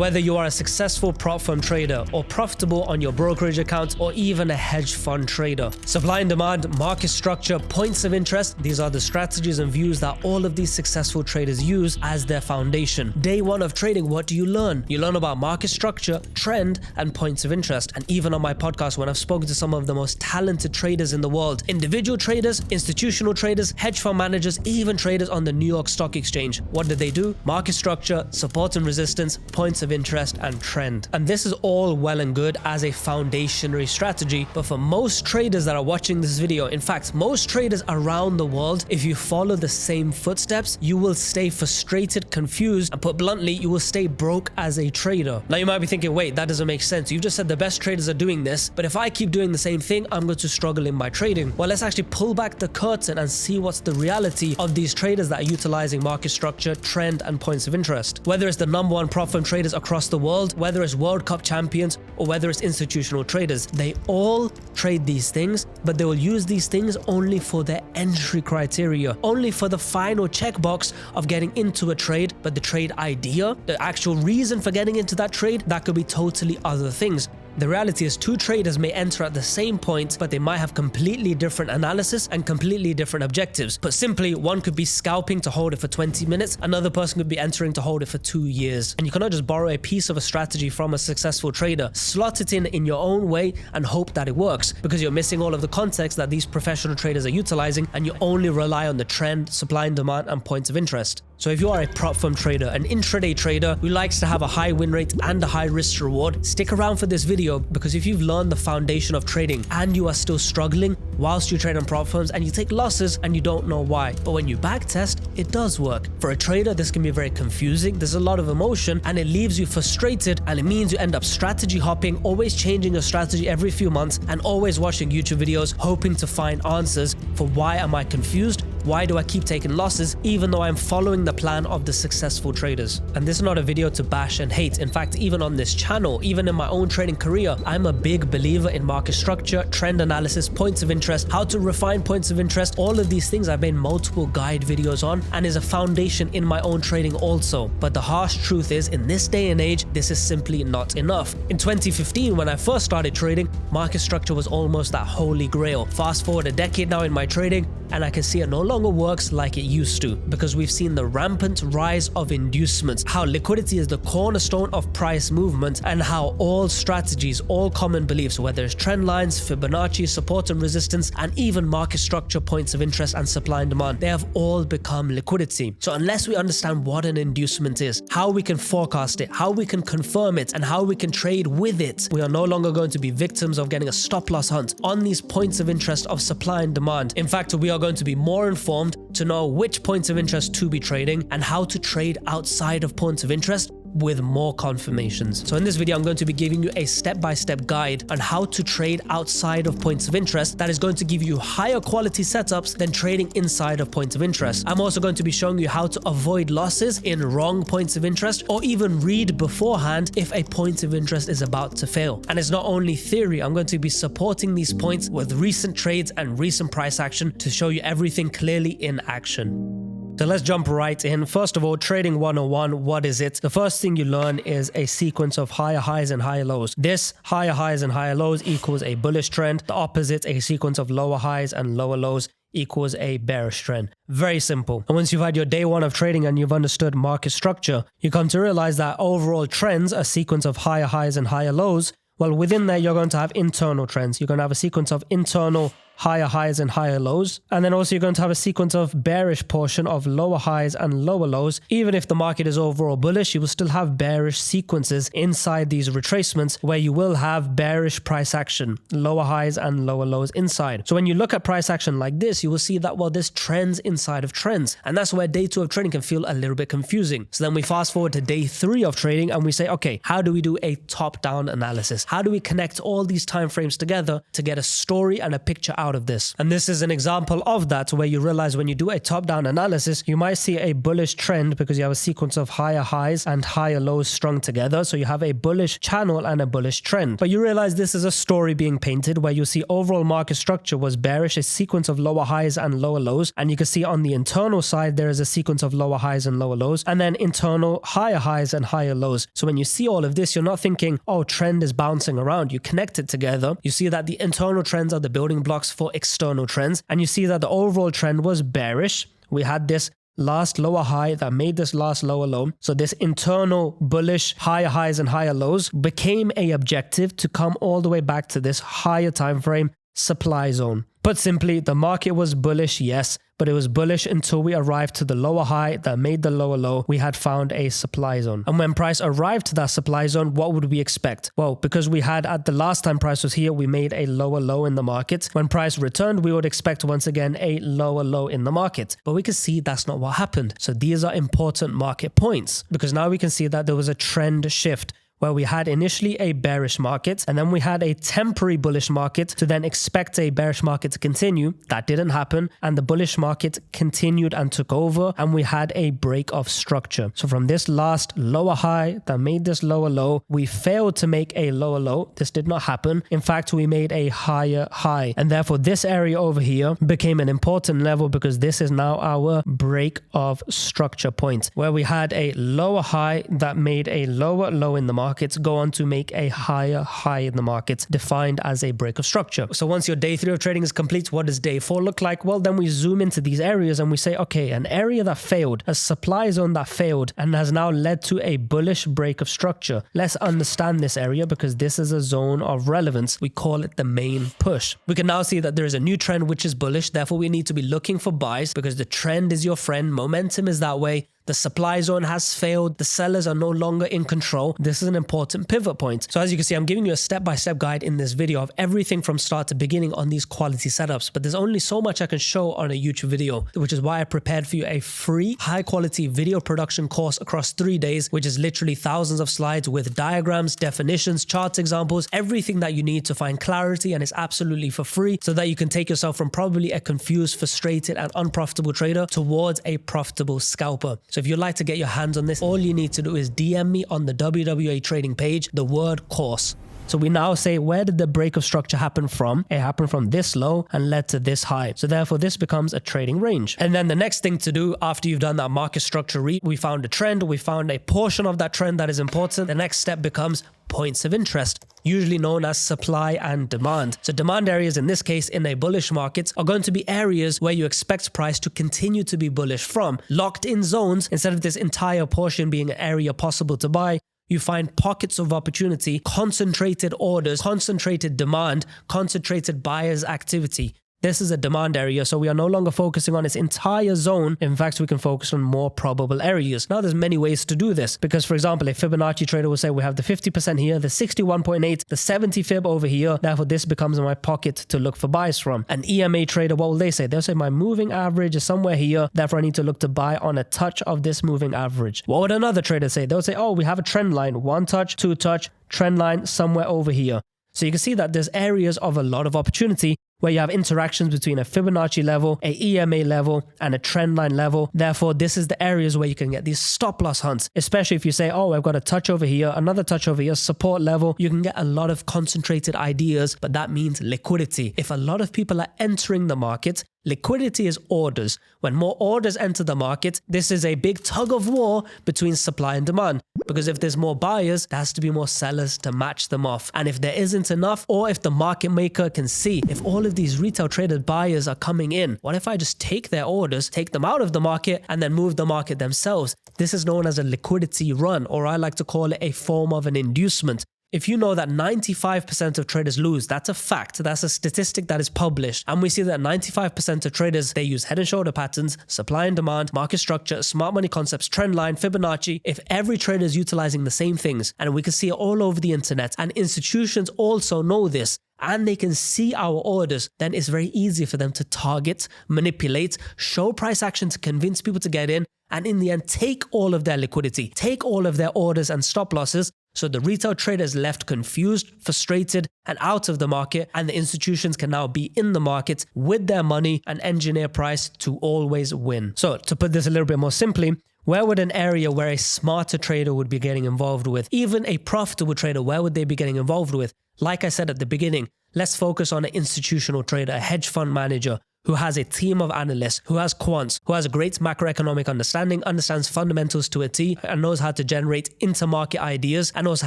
Whether you are a successful prop firm trader or profitable on your brokerage account or even a hedge fund trader. Supply and demand, market structure, points of interest, these are the strategies and views that all of these successful traders use as their foundation. Day one of trading, what do you learn? You learn about market structure, trend, and points of interest. And even on my podcast, when I've spoken to some of the most talented traders in the world, individual traders, institutional traders, hedge fund managers, even traders on the New York Stock Exchange, what did they do? Market structure, support and resistance, points of interest, and trend. And this is all well and good as a foundationary strategy, but for most traders that are watching this video, in fact, most traders around the world, if you follow the same footsteps, you will stay frustrated, confused, and put bluntly, you will stay broke as a trader. Now you might be thinking, wait, that doesn't make sense. You've just said the best traders are doing this, but if I keep doing the same thing, I'm going to struggle in my trading. Well, let's actually pull back the curtain and see what's the reality of these traders that are utilizing market structure, trend, and points of interest. Whether it's the number one prop firm traders across the world, whether it's World Cup champions, or whether it's institutional traders, they all trade these things, but they will use these things only for their entry criteria, only for the final checkbox of getting into a trade. But the trade idea, the actual reason for getting into that trade, that could be totally other things. The reality is two traders may enter at the same point, but they might have completely different analysis and completely different objectives. But simply, one could be scalping to hold it for 20 minutes, another person could be entering to hold it for 2 years. And you cannot just borrow a piece of a strategy from a successful trader, slot it in your own way and hope that it works, because you're missing all of the context that these professional traders are utilizing, and you only rely on the trend, supply and demand, and points of interest. So if you are a prop firm trader, an intraday trader who likes to have a high win rate and a high risk to reward, stick around for this video, because if you've learned the foundation of trading and you are still struggling whilst you trade on prop firms and you take losses and you don't know why, but when you backtest, it does work. For a trader, this can be very confusing. There's a lot of emotion and it leaves you frustrated, and it means you end up strategy hopping, always changing your strategy every few months and always watching YouTube videos hoping to find answers for why am I confused? Why do I keep taking losses even though I'm following the plan of the successful traders? And this is not a video to bash and hate. In fact, even on this channel, even in my own trading career, I'm a big believer in market structure, trend analysis, points of interest, how to refine points of interest. All of these things I've made multiple guide videos on and is a foundation in my own trading also. But the harsh truth is, in this day and age, this is simply not enough. In 2015, when I first started trading, market structure was almost that holy grail. Fast forward a decade now in my trading, and I can see it no longer works like it used to, because we've seen the rampant rise of inducements, how liquidity is the cornerstone of price movement, and how all strategies, all common beliefs, whether it's trend lines, Fibonacci, support and resistance, and even market structure, points of interest, and supply and demand, they have all become liquidity. So unless we understand what an inducement is, how we can forecast it, how we can confirm it, and how we can trade with it, we are no longer going to be victims of getting a stop loss hunt on these points of interest of supply and demand. In fact, we are going to be more informed to know which points of interest to be trading and how to trade outside of points of interest with more confirmations. So in this video, I'm going to be giving you a step-by-step guide on how to trade outside of points of interest that is going to give you higher quality setups than trading inside of points of interest. I'm also going to be showing you how to avoid losses in wrong points of interest, or even read beforehand if a point of interest is about to fail. And it's not only theory, I'm going to be supporting these points with recent trades and recent price action to show you everything clearly in action. So let's jump right in. First of all, trading 101, what is it? The first thing you learn is a sequence of higher highs and higher lows. This higher highs and higher lows equals a bullish trend. The opposite, a sequence of lower highs and lower lows, equals a bearish trend. Very simple. And once you've had your day one of trading and you've understood market structure, you come to realize that overall trends, a sequence of higher highs and higher lows, well, within there, you're going to have internal trends. You're going to have a sequence of internal higher highs and higher lows. And then also you're going to have a sequence of bearish portion of lower highs and lower lows. Even if the market is overall bullish, you will still have bearish sequences inside these retracements where you will have bearish price action, lower highs and lower lows inside. So when you look at price action like this, you will see that, well, there's trends inside of trends. And that's where day two of trading can feel a little bit confusing. So then we fast forward to day three of trading and we say, okay, how do we do a top-down analysis? How do we connect all these time frames together to get a story and a picture out out of this. And this is an example of that, where you realize when you do a top-down analysis, you might see a bullish trend because you have a sequence of higher highs and higher lows strung together. So you have a bullish channel and a bullish trend. But you realize this is a story being painted where you see overall market structure was bearish, a sequence of lower highs and lower lows. And you can see on the internal side, there is a sequence of lower highs and lower lows, and then internal higher highs and higher lows. So when you see all of this, you're not thinking, oh, trend is bouncing around. You connect it together. You see that the internal trends are the building blocks for external trends. And you see that the overall trend was bearish. We had this last lower high that made this last lower low. So this internal bullish higher highs and higher lows became a objective to come all the way back to this higher time frame supply zone. Put simply, the market was bullish, yes, but it was bullish until we arrived to the lower high that made the lower low. We had found a supply zone. And when price arrived to that supply zone, what would we expect? Well, because we had at the last time price was here, we made a lower low in the market. When price returned, we would expect once again a lower low in the market. But we can see that's not what happened. So these are important market points, because now we can see that there was a trend shift, where we had initially a bearish market and then we had a temporary bullish market to then expect a bearish market to continue. That didn't happen, and the bullish market continued and took over, and we had a break of structure. So from this last lower high that made this lower low, we failed to make a lower low. This did not happen. In fact, we made a higher high, and therefore this area over here became an important level, because this is now our break of structure point, where we had a lower high that made a lower low in the market, go on to make a higher high in the market, defined as a break of structure. So once your day 3 of trading is complete, what does day 4 look like? Well, then we zoom into these areas and we say, okay, an area that failed, a supply zone that failed and has now led to a bullish break of structure. Let's understand this area, because this is a zone of relevance. We call it the main push. We can now see that there is a new trend which is bullish. Therefore, we need to be looking for buys, because the trend is your friend. Momentum is that way. The supply zone has failed. The sellers are no longer in control. This is an important pivot point. So as you can see, I'm giving you a step-by-step guide in this video of everything from start to beginning on these quality setups. But there's only so much I can show on a YouTube video, which is why I prepared for you a free high-quality video production course across 3 days, which is literally thousands of slides with diagrams, definitions, charts, examples, everything that you need to find clarity, and it's absolutely for free, so that you can take yourself from probably a confused, frustrated, and unprofitable trader towards a profitable scalper. So if you'd like to get your hands on this, all you need to do is DM me on the WWA trading page, the word course. So we now say, where did the break of structure happen from? It happened from this low and led to this high. So therefore, this becomes a trading range. And then the next thing to do after you've done that market structure read, we found a trend, we found a portion of that trend that is important. The next step becomes points of interest, usually known as supply and demand. So demand areas in this case in a bullish market are going to be areas where you expect price to continue to be bullish from. Locked in zones, instead of this entire portion being an area possible to buy, you find pockets of opportunity, concentrated orders, concentrated demand, concentrated buyers activity. This is a demand area, so we are no longer focusing on its entire zone. In fact, we can focus on more probable areas. Now, there's many ways to do this, because, for example, a Fibonacci trader will say we have the 50% here, the 61.8, the 70 fib over here. Therefore, this becomes my pocket to look for buys from. An EMA trader, what will they say? They'll say my moving average is somewhere here. Therefore, I need to look to buy on a touch of this moving average. What would another trader say? They'll say, oh, we have a trend line, 1 touch, 2 touch, trend line somewhere over here. So you can see that there's areas of a lot of opportunity where you have interactions between a Fibonacci level, a EMA level, and a trend line level. Therefore, this is the areas where you can get these stop loss hunts, especially if you say, oh, I've got a touch over here, another touch over here, support level. You can get a lot of concentrated ideas, but that means liquidity. If a lot of people are entering the market, liquidity is orders. When more orders enter the market, this is a big tug of war between supply and demand. Because if there's more buyers, there has to be more sellers to match them off. And if there isn't enough, or if the market maker can see, if all of these retail traded buyers are coming in, what if I just take their orders, take them out of the market, and then move the market themselves? This is known as a liquidity run, or I like to call it a form of an inducement. If you know that 95% of traders lose, that's a fact. That's a statistic that is published. And we see that 95% of traders, they use head and shoulder patterns, supply and demand, market structure, smart money concepts, trend line, Fibonacci. If every trader is utilizing the same things, and we can see it all over the internet, and institutions also know this, and they can see our orders, then it's very easy for them to target, manipulate, show price action to convince people to get in, and in the end, take all of their liquidity, take all of their orders and stop losses, So the retail trader is left confused, frustrated, and out of the market, and the institutions can now be in the market with their money and engineer price to always win. So to put this a little bit more simply, where would an area where a smarter trader would be getting involved with, even a profitable trader, where would they be getting involved with? Like I said at the beginning, let's focus on an institutional trader, a hedge fund manager who has a team of analysts, who has quants, who has a great macroeconomic understanding, understands fundamentals to a T, and knows how to generate intermarket ideas, and also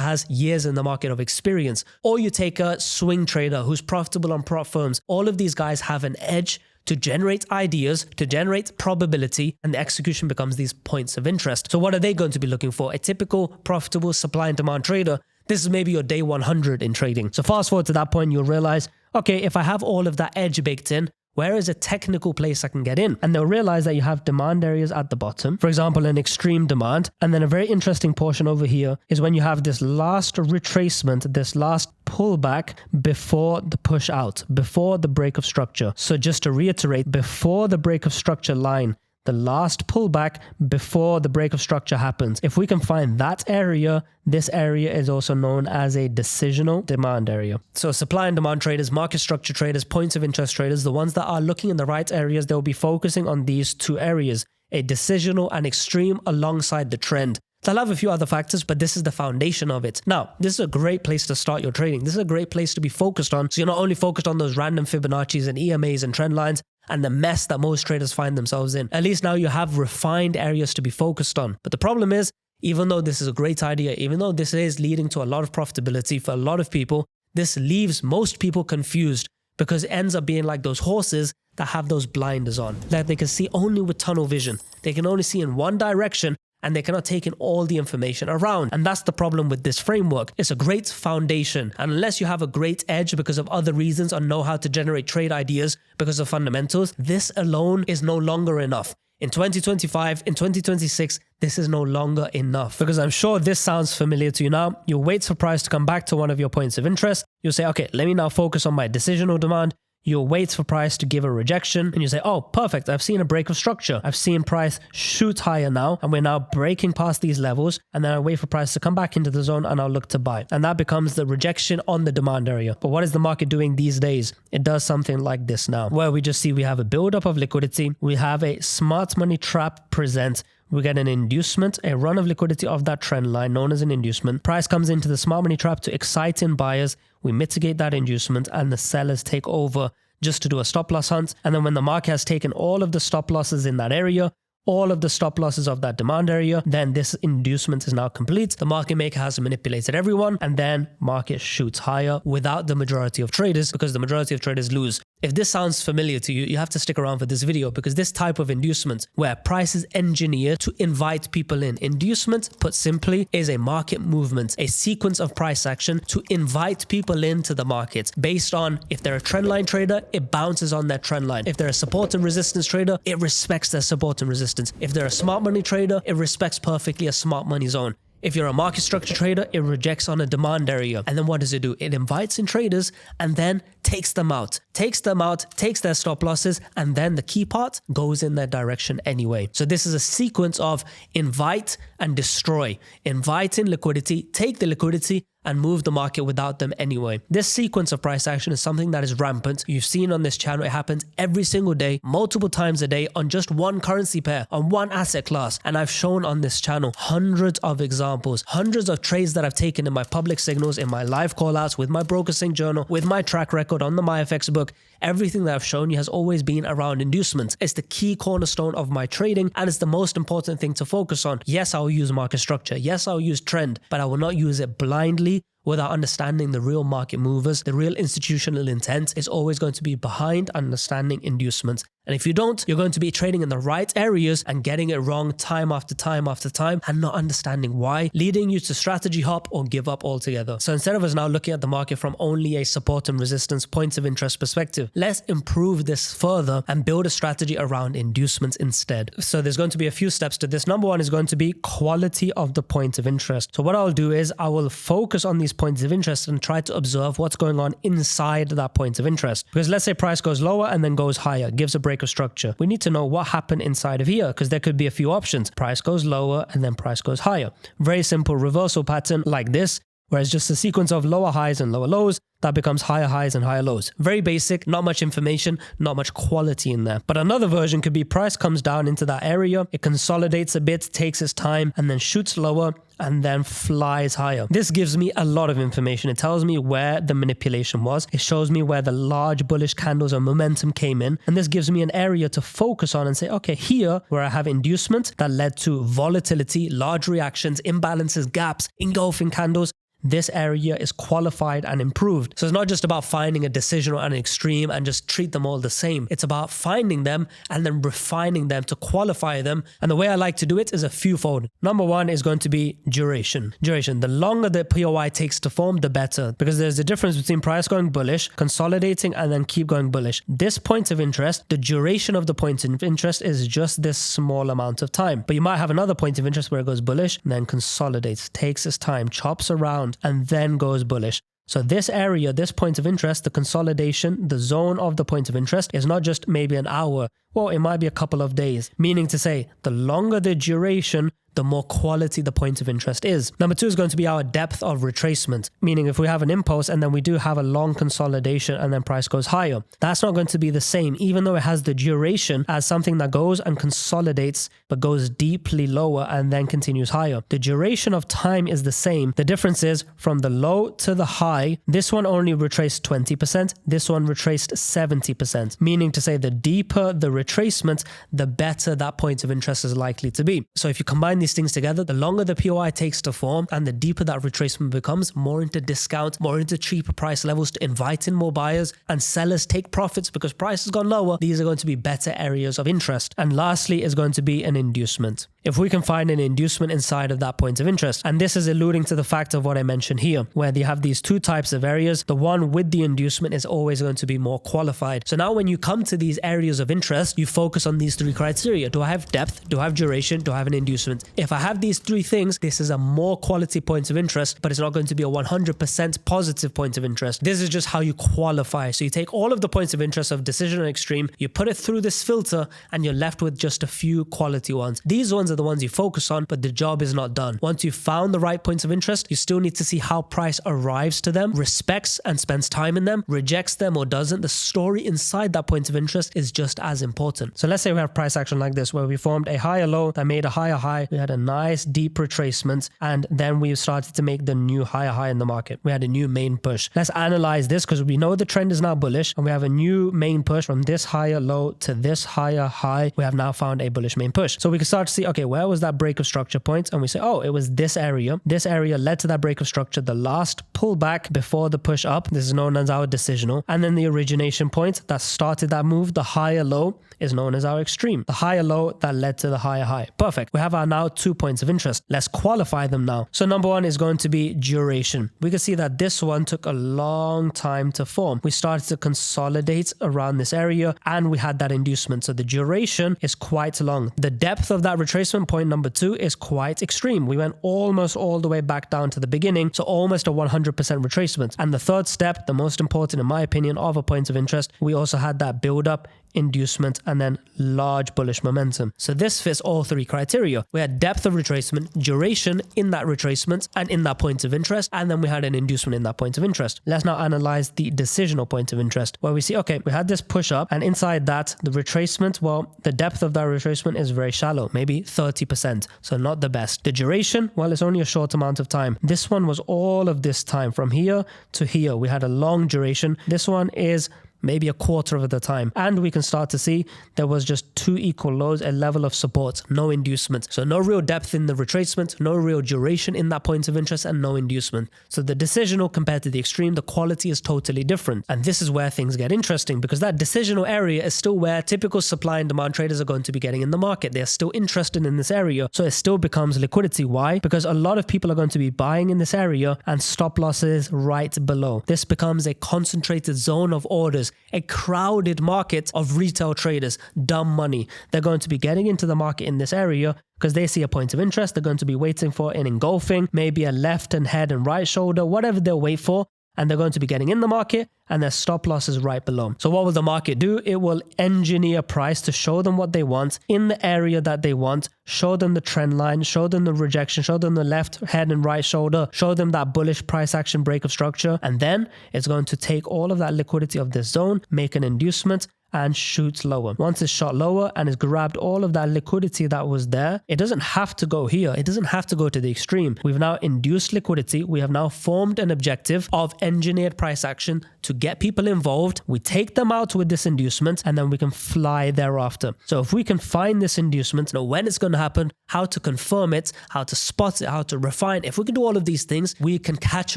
has years in the market of experience. Or you take a swing trader who's profitable on prop firms. All of these guys have an edge to generate ideas, to generate probability, and the execution becomes these points of interest. So what are they going to be looking for? A typical profitable supply and demand trader. This is maybe your day 100 in trading. So fast forward to that point, you'll realize, okay, if I have all of that edge baked in, where is a technical place I can get in? And they'll realize that you have demand areas at the bottom. For example, an extreme demand. And then a very interesting portion over here is when you have this last retracement, this last pullback before the push out, before the break of structure. So just to reiterate, before the break of structure line, the last pullback before the break of structure happens. If we can find that area, this area is also known as a decisional demand area. So supply and demand traders, market structure traders, points of interest traders, the ones that are looking in the right areas, they'll be focusing on these two areas, a decisional and extreme alongside the trend. They'll have a few other factors, but this is the foundation of it. Now, this is a great place to start your trading. This is a great place to be focused on. So you're not only focused on those random Fibonacci's and EMAs and trend lines and the mess that most traders find themselves in. At least now you have refined areas to be focused on. But the problem is, even though this is a great idea, even though this is leading to a lot of profitability for a lot of people, this leaves most people confused because it ends up being like those horses that have those blinders on, that they can see only with tunnel vision. They can only see in one direction, and they cannot take in all the information around. And that's the problem with this framework. It's a great foundation. And unless you have a great edge because of other reasons or know how to generate trade ideas because of fundamentals, this alone is no longer enough. In 2025, in 2026, this is no longer enough. Because I'm sure this sounds familiar to you now. You'll wait for price to come back to one of your points of interest. You'll say, okay, let me now focus on my decisional demand. You'll wait for price to give a rejection and you say, oh, perfect. I've seen a break of structure. I've seen price shoot higher now and we're now breaking past these levels. And then I wait for price to come back into the zone and I'll look to buy. And that becomes the rejection on the demand area. But what is the market doing these days? It does something like this now, where we just see we have a buildup of liquidity. We have a smart money trap present. We get an inducement, a run of liquidity of that trend line known as an inducement. Price comes into the smart money trap to excite in buyers. We mitigate that inducement and the sellers take over just to do a stop loss hunt. And then when the market has taken all of the stop losses in that area, all of the stop losses of that demand area, then this inducement is now complete. The market maker has manipulated everyone and then market shoots higher without the majority of traders because the majority of traders lose. If this sounds familiar to you, you have to stick around for this video because this type of inducement where price is engineered to invite people in. Inducement, put simply, is a market movement, a sequence of price action to invite people into the market based on if they're a trend line trader, it bounces on that trend line. If they're a support and resistance trader, it respects their support and resistance. If they're a smart money trader, it respects perfectly a smart money zone. If you're a market structure trader, it rejects on a demand area. And then what does it do? It invites in traders and then takes them out, takes their stop losses, and then the key part goes in their direction anyway. So this is a sequence of invite and destroy. Invite in liquidity, take the liquidity, and move the market without them anyway. This sequence of price action is something that is rampant. You've seen on this channel, it happens every single day, multiple times a day on just one currency pair, on one asset class. And I've shown on this channel hundreds of examples, hundreds of trades that I've taken in my public signals, in my live call outs, with my broker sync journal, with my track record on the MyFX book. Everything that I've shown you has always been around inducements. It's the key cornerstone of my trading and it's the most important thing to focus on. Yes, I'll use market structure. Yes, I'll use trend, but I will not use it blindly without understanding the real market movers. The real institutional intent is always going to be behind understanding inducements. And if you don't, you're going to be trading in the right areas and getting it wrong time after time after time and not understanding why, leading you to strategy hop or give up altogether. So instead of us now looking at the market from only a support and resistance points of interest perspective, let's improve this further and build a strategy around inducements instead. So there's going to be a few steps to this. Number one is going to be quality of the point of interest. So what I'll do is I will focus on these points of interest and try to observe what's going on inside that point of interest. Because let's say price goes lower and then goes higher, gives a break of structure. We need to know what happened inside of here, because there could be a few options. Price goes lower and then price goes higher. Very simple reversal pattern like this, whereas just a sequence of lower highs and lower lows, that becomes higher highs and higher lows. Very basic, not much information, not much quality in there. But another version could be price comes down into that area, it consolidates a bit, takes its time, and then shoots lower and then flies higher. This gives me a lot of information. It tells me where the manipulation was. It shows me where the large bullish candles or momentum came in. And this gives me an area to focus on and say, okay, here where I have inducement that led to volatility, large reactions, imbalances, gaps, engulfing candles, this area is qualified and improved. So it's not just about finding a decisional and an extreme and just treat them all the same. It's about finding them and then refining them to qualify them. And the way I like to do it is a fewfold. Number one is going to be duration. Duration. The longer the POI takes to form, the better, because there's a difference between price going bullish, consolidating, and then keep going bullish. This point of interest, the duration of the point of interest is just this small amount of time. But you might have another point of interest where it goes bullish and then consolidates, takes its time, chops around, and then goes bullish. So this area, this point of interest, the consolidation, the zone of the point of interest is not just maybe an hour. Well, it might be a couple of days. Meaning to say, the longer the duration, the more quality the point of interest is. Number two is going to be our depth of retracement. Meaning if we have an impulse and then we do have a long consolidation and then price goes higher, that's not going to be the same, even though it has the duration as something that goes and consolidates but goes deeply lower and then continues higher. The duration of time is the same. The difference is from the low to the high, this one only retraced 20%, this one retraced 70%. Meaning to say the deeper the retracement, the better that point of interest is likely to be. So if you combine these things together, the longer the POI takes to form and the deeper that retracement becomes, more into discount, more into cheaper price levels to invite in more buyers, and sellers take profits because price has gone lower. These are going to be better areas of interest. And lastly is going to be an inducement. If we can find an inducement inside of that point of interest, and this is alluding to the fact of what I mentioned here, where you have these two types of areas, the one with the inducement is always going to be more qualified. So now when you come to these areas of interest, you focus on these three criteria. Do I have depth? Do I have duration? Do I have an inducement? If I have these three things, this is a more quality point of interest, but it's not going to be a 100% positive point of interest. This is just how you qualify. So you take all of the points of interest of decision and extreme, you put it through this filter, and you're left with just a few quality ones. These ones are the ones you focus on, but the job is not done. Once you've found the right points of interest, you still need to see how price arrives to them, respects and spends time in them, rejects them or doesn't. The story inside that point of interest is just as important. So let's say we have price action like this, where we formed a higher low that made a higher high. We had a nice deep retracement, and then we started to make the new higher high in the market. We had a new main push. Let's analyze this, because we know the trend is now bullish, and we have a new main push from this higher low to this higher high. We have now found a bullish main push. So we can start to see, okay, where was that break of structure point? And we say, oh, it was this area. This area led to that break of structure, the last pullback before the push up. This is known as our decisional. And then the origination point that started that move, the higher low, is known as our extreme. The higher low that led to the higher high. Perfect. We have our now 2 points of interest. Let's qualify them now. So number one is going to be duration. We can see that this one took a long time to form. We started to consolidate around this area and we had that inducement. So the duration is quite long. The depth of that retracement, point number 2, is quite extreme. We went almost all the way back down to the beginning. So almost a 100% retracement. And the third step, the most important in my opinion of a point of interest, we also had that build up, inducement, and then large bullish momentum. So this fits all 3 criteria. We had depth of retracement, duration in that retracement and in that point of interest, and then we had an inducement in that point of interest. Let's now analyze the decisional point of interest, where we see, okay, we had this push up, and inside that, the retracement, well, the depth of that retracement is very shallow, maybe 30%, so not the best. The duration, well, it's only a short amount of time. This one was all of this time, from here to here. We had a long duration. This one is maybe a quarter of the time. And we can start to see there was just 2 equal lows, a level of support, no inducement. So no real depth in the retracement, no real duration in that point of interest, and no inducement. So the decisional compared to the extreme, the quality is totally different. And this is where things get interesting, because that decisional area is still where typical supply and demand traders are going to be getting in the market. They're still interested in this area. So it still becomes liquidity. Why? Because a lot of people are going to be buying in this area and stop losses right below. This becomes a concentrated zone of orders. traders, a crowded market of retail traders, dumb money. They're going to be getting into the market in this area because they see a point of interest. They're going to be waiting for an engulfing, maybe a left and head and right shoulder, whatever they'll wait for. And they're going to be getting in the market and their stop loss is right below. So what will the market do? It will engineer price to show them what they want in the area that they want, show them the trend line, show them the rejection, show them the left head and right shoulder, show them that bullish price action break of structure. And then it's going to take all of that liquidity of this zone, make an inducement, and shoots lower. Once it's shot lower and it's grabbed all of that liquidity that was there, it doesn't have to go here. It doesn't have to go to the extreme. We've now induced liquidity. We have now formed an objective of engineered price action to get people involved. We take them out with this inducement and then we can fly thereafter. So if we can find this inducement, know when it's going to happen, how to confirm it, how to spot it, how to refine. If we can do all of these things, we can catch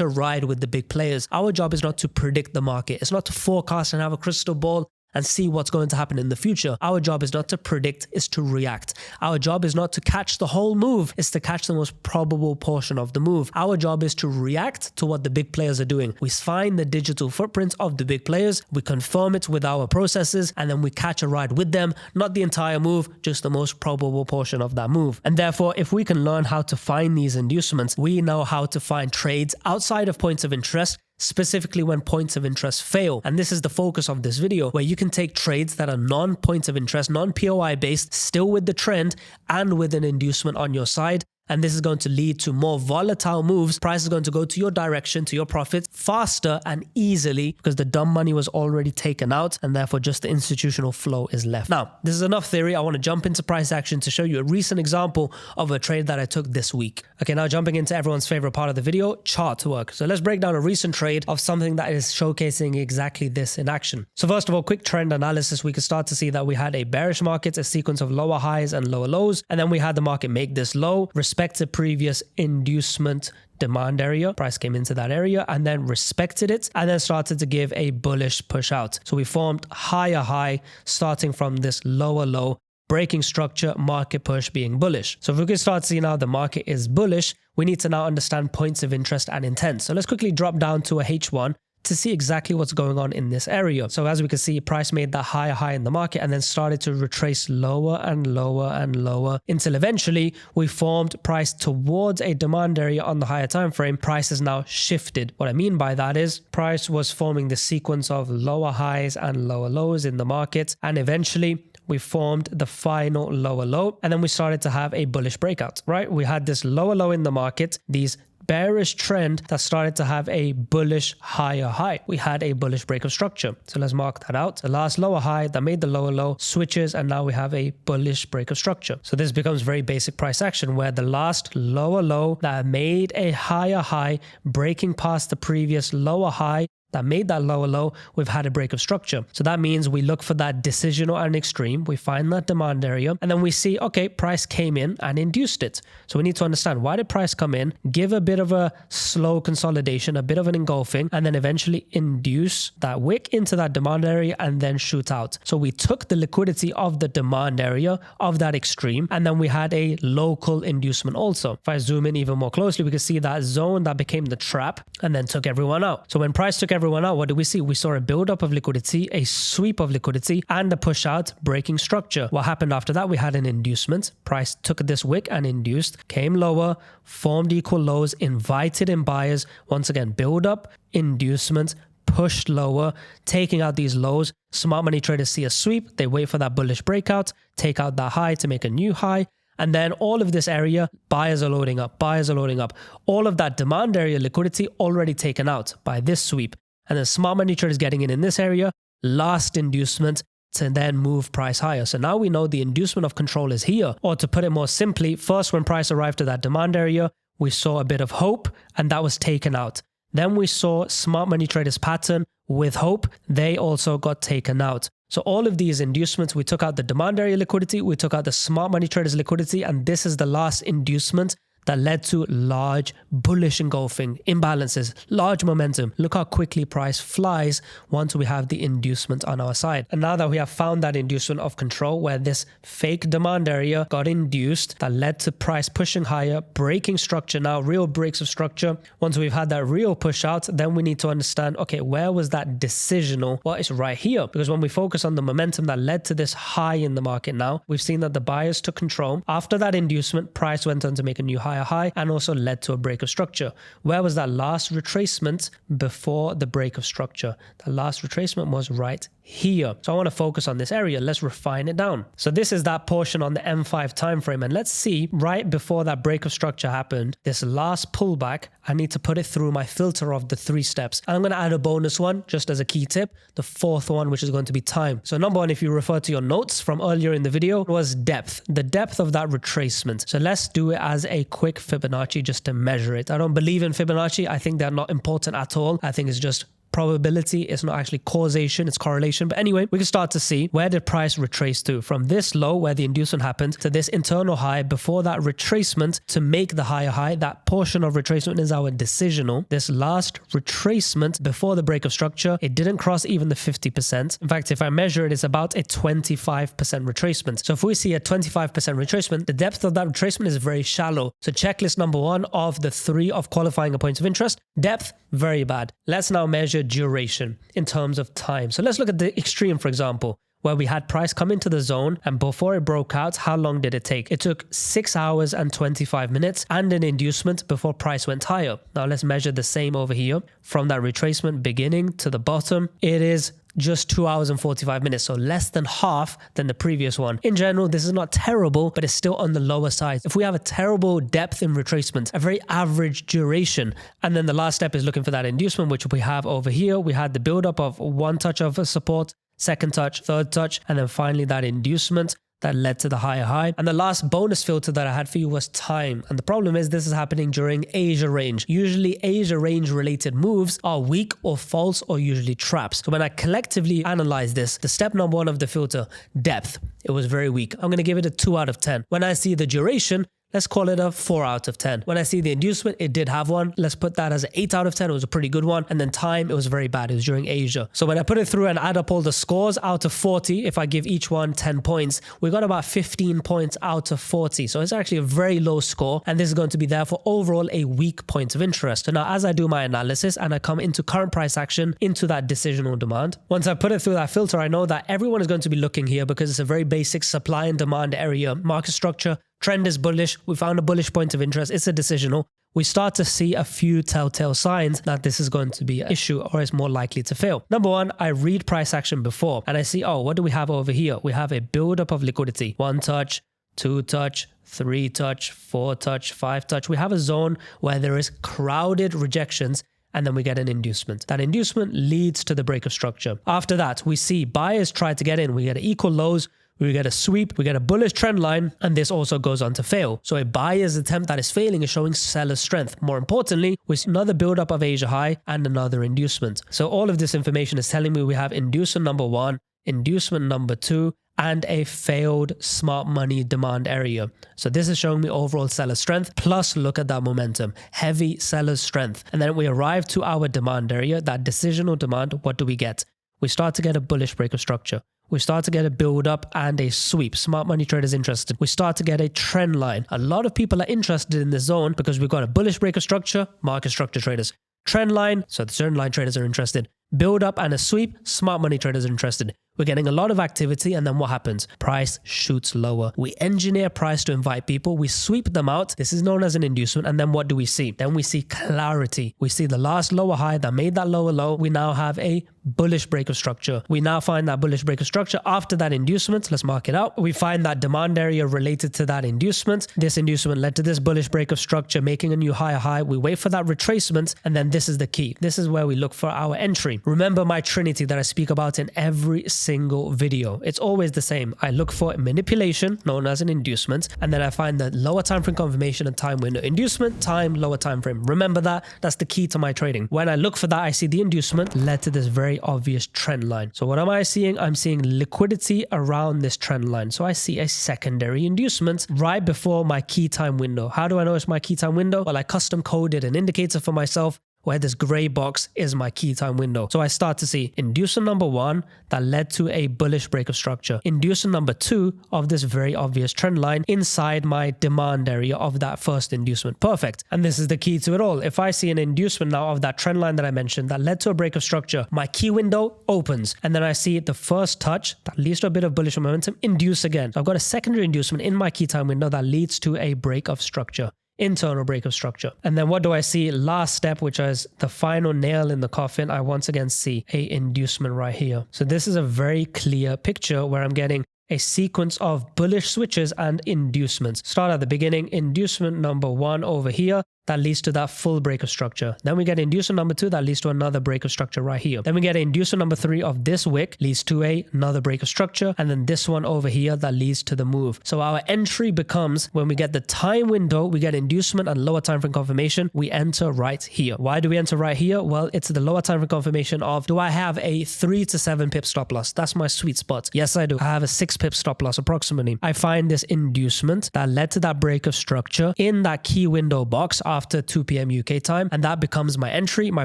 a ride with the big players. Our job is not to predict the market. It's not to forecast and have a crystal ball and see what's going to happen in the future. Our job is not to predict, it's to react. Our job is not to catch the whole move, it's to catch the most probable portion of the move. Our job is to react to what the big players are doing. We find the digital footprint of the big players, we confirm it with our processes, and then we catch a ride with them, not the entire move, just the most probable portion of that move. And therefore, if we can learn how to find these inducements, we know how to find trades outside of points of interest, specifically when points of interest fail. And this is the focus of this video, where you can take trades that are non-points of interest, non-POI based, still with the trend and with an inducement on your side. And this is going to lead to more volatile moves. Price is going to go to your direction, to your profit faster and easily because the dumb money was already taken out and therefore just the institutional flow is left. Now, this is enough theory. I want to jump into price action to show you a recent example of a trade that I took this week. Okay, now jumping into everyone's favorite part of the video, chart work. So let's break down a recent trade of something that is showcasing exactly this in action. So first of all, quick trend analysis. We can start to see that we had a bearish market, a sequence of lower highs and lower lows. And then we had the market make this low, respect the previous inducement demand area. Price came into that area and then respected it and then started to give a bullish push out. So we formed higher high starting from this lower low, breaking structure, market push being bullish. So if we can start to see now the market is bullish, we need to now understand points of interest and intent. So let's quickly drop down to a H1 to see exactly what's going on in this area. So as we can see, price made that higher high in the market and then started to retrace lower and lower and lower until eventually we formed price towards a demand area on the higher time frame. Price has now shifted. What I mean by that is price was forming the sequence of lower highs and lower lows in the market, and eventually we formed the final lower low, and then we started to have a bullish breakout, right? We had this lower low in the market, these bearish trend that started to have a bullish higher high. We had a bullish break of structure. So let's mark that out. The last lower high that made the lower low switches, and now we have a bullish break of structure. So this becomes very basic price action, where the last lower low that made a higher high, breaking past the previous lower high that made that lower low, we've had a break of structure. So that means we look for that decisional and extreme, we find that demand area, and then we see, okay, price came in and induced it. So we need to understand, why did price come in, give a bit of a slow consolidation, a bit of an engulfing, and then eventually induce that wick into that demand area and then shoot out. So we took the liquidity of the demand area of that extreme, and then we had a local inducement also. If I zoom in even more closely, we can see that zone that became the trap and then took everyone out. So when price took everyone out, what did we see? We saw a buildup of liquidity, a sweep of liquidity, and a push out, breaking structure. What happened after that? We had an inducement. Price took this wick and induced, came lower, formed equal lows, invited in buyers. Once again, build up, inducement, pushed lower, taking out these lows. Smart money traders see a sweep, they wait for that bullish breakout, take out that high to make a new high. And then all of this area, buyers are loading up, buyers are loading up. All of that demand area liquidity already taken out by this sweep. And then smart money traders getting in this area, last inducement to then move price higher. So now we know the inducement of control is here. Or to put it more simply, first when price arrived to that demand area, we saw a bit of hope and that was taken out. Then we saw smart money traders pattern with hope. They also got taken out. So all of these inducements, we took out the demand area liquidity, we took out the smart money traders liquidity, and this is the last inducement that led to large bullish engulfing imbalances, large momentum. Look how quickly price flies once we have the inducement on our side. And now that we have found that inducement of control where this fake demand area got induced that led to price pushing higher, breaking structure now, real breaks of structure. Once we've had that real push out, then we need to understand, okay, where was that decisional? Well, it's right here, because when we focus on the momentum that led to this high in the market now, we've seen that the buyers took control. After that inducement, price went on to make a new higher high and also led to a break of structure. Where was that last retracement before the break of structure? The last retracement was right here. So I want to focus on this area. Let's refine it down. So this is that portion on the M5 time frame, and let's see right before that break of structure happened, this last pullback, I need to put it through my filter of the 3 steps. And I'm going to add a bonus one just as a key tip, the 4th one, which is going to be time. So number 1, if you refer to your notes from earlier in the video, was depth, the depth of that retracement. So let's do it as a quick Fibonacci just to measure it. I don't believe in Fibonacci. I think they're not important at all. I think it's just probability. It's not actually causation, it's correlation. But anyway, we can start to see where did price retrace to, from this low where the inducement happened to this internal high before that retracement to make the higher high. That portion of retracement is our decisional. This last retracement before the break of structure, it didn't cross even the 50%. In fact, if I measure it, it's about a 25% retracement. So if we see a 25% retracement, the depth of that retracement is very shallow. So checklist number 1 of the 3 of qualifying a point of interest, depth, very bad. Let's now measure duration in terms of time. So let's look at the extreme, for example, where we had price come into the zone, and before it broke out, how long did it take? It took 6 hours and 25 minutes and an inducement before price went higher. Now let's measure the same over here. From that retracement beginning to the bottom, it is just 2 hours and 45 minutes, so less than half than the previous one. In general, this is not terrible, but it's still on the lower side. If we have a terrible depth in retracement, a very average duration, and then the last step is looking for that inducement, which we have over here. We had the buildup of 1 touch of support, 2nd touch, 3rd touch, and then finally that inducement that led to the higher high. And the last bonus filter that I had for you was time. And the problem is this is happening during Asia range. Usually Asia range related moves are weak or false or usually traps. So when I collectively analyze this, the step number 1 of the filter, depth, it was very weak. I'm going to give it a 2 out of 10. When I see the duration, let's call it a 4 out of 10. When I see the inducement, it did have one. Let's put that as an 8 out of 10. It was a pretty good one. And then time, it was very bad. It was during Asia. So when I put it through and add up all the scores out of 40, if I give each one 10 points, we got about 15 points out of 40. So it's actually a very low score. And this is going to be therefore overall a weak point of interest. So now as I do my analysis and I come into current price action into that decisional demand, once I put it through that filter, I know that everyone is going to be looking here because it's a very basic supply and demand area, market structure. Trend is bullish. We found a bullish point of interest. It's a decisional. We start to see a few telltale signs that this is going to be an issue or is more likely to fail. Number 1, I read price action before and I see, oh, what do we have over here? We have a buildup of liquidity. 1 touch, 2 touch, 3 touch, 4 touch, 5 touch. We have a zone where there is crowded rejections and then we get an inducement. That inducement leads to the break of structure. After that, we see buyers try to get in. We get equal lows. We get a sweep, we get a bullish trend line, and this also goes on to fail. So a buyer's attempt that is failing is showing seller strength. More importantly, we see another buildup of Asia high and another inducement. So all of this information is telling me we have inducement number 1, inducement number 2, and a failed smart money demand area. So this is showing me overall seller strength, plus look at that momentum, heavy seller strength. And then we arrive to our demand area, that decisional demand. What do we get? We start to get a bullish break of structure. We start to get a build up and a sweep. Smart money traders interested. We start to get a trend line. A lot of people are interested in this zone because we've got a bullish break of structure, market structure traders. Trend line, so the trend line traders are interested. Build up and a sweep, smart money traders are interested. We're getting a lot of activity, and then what happens? Price shoots lower. We engineer price to invite people. We sweep them out. This is known as an inducement. And then what do we see? Then we see clarity. We see the last lower high that made that lower low. We now have a bullish break of structure. We now find that bullish break of structure after that inducement. Let's mark it out. We find that demand area related to that inducement. This inducement led to this bullish break of structure, making a new higher high. We wait for that retracement, and then this is the key. This is where we look for our entry. Remember my trinity that I speak about in every single video. It's always the same. I look for manipulation, known as an inducement, and then I find the lower time frame confirmation and time window. Inducement, time, lower time frame. Remember that. That's the key to my trading. When I look for that, I see the inducement led to this very obvious trend line. So what am I seeing? I'm seeing liquidity around this trend line. So I see a secondary inducement right before my key time window. How do I know it's my key time window? Well, I custom coded an indicator for myself where this gray box is my key time window. So I start to see inducement number 1 that led to a bullish break of structure. Inducement number 2 of this very obvious trend line inside my demand area of that first inducement. Perfect. And this is the key to it all. If I see an inducement now of that trend line that I mentioned that led to a break of structure, my key window opens. And then I see the first touch that leads to a bit of bullish momentum induce again. So I've got a secondary inducement in my key time window that leads to a break of structure. Internal break of structure. And then what do I see? Last step, which is the final nail in the coffin. I once again see a inducement right here. So this is a very clear picture where I'm getting a sequence of bullish switches and inducements. Start at the beginning, inducement number 1 over here that leads to that full break of structure. Then we get inducement number 2 that leads to another break of structure right here. Then we get inducement number 3 of this wick leads to another break of structure, and then this one over here that leads to the move. So our entry becomes when we get the time window, we get inducement and lower time frame confirmation, we enter right here. Why do we enter right here? Well, it's the lower time frame confirmation of, do I have a 3 to 7 pip stop loss? That's my sweet spot. Yes, I do. I have a 6 pip stop loss approximately. I find this inducement that led to that break of structure in that key window box after 2 p.m. UK time, and that becomes my entry. My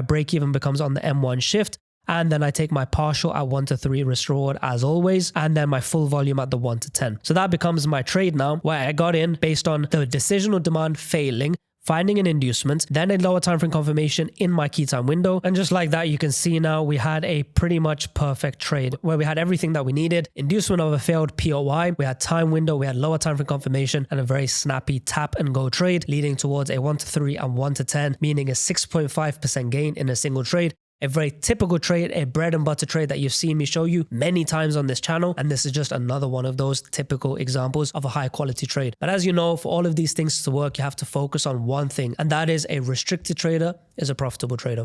break even becomes on the M1 shift, and then I take my partial at 1 to 3 risk reward as always, and then my full volume at the 1 to 10. So that becomes my trade now, where I got in based on the decisional demand failing, finding an inducement, then a lower time frame confirmation in my key time window. And just like that, you can see now we had a pretty much perfect trade where we had everything that we needed. Inducement of a failed POI, we had time window, we had lower time frame confirmation, and a very snappy tap and go trade leading towards a 1 to 3 and 1 to 10, meaning a 6.5% gain in a single trade. A very typical trade, a bread and butter trade that you've seen me show you many times on this channel. And this is just another one of those typical examples of a high quality trade. But as you know, for all of these things to work, you have to focus on one thing, and that is a restricted trader is a profitable trader.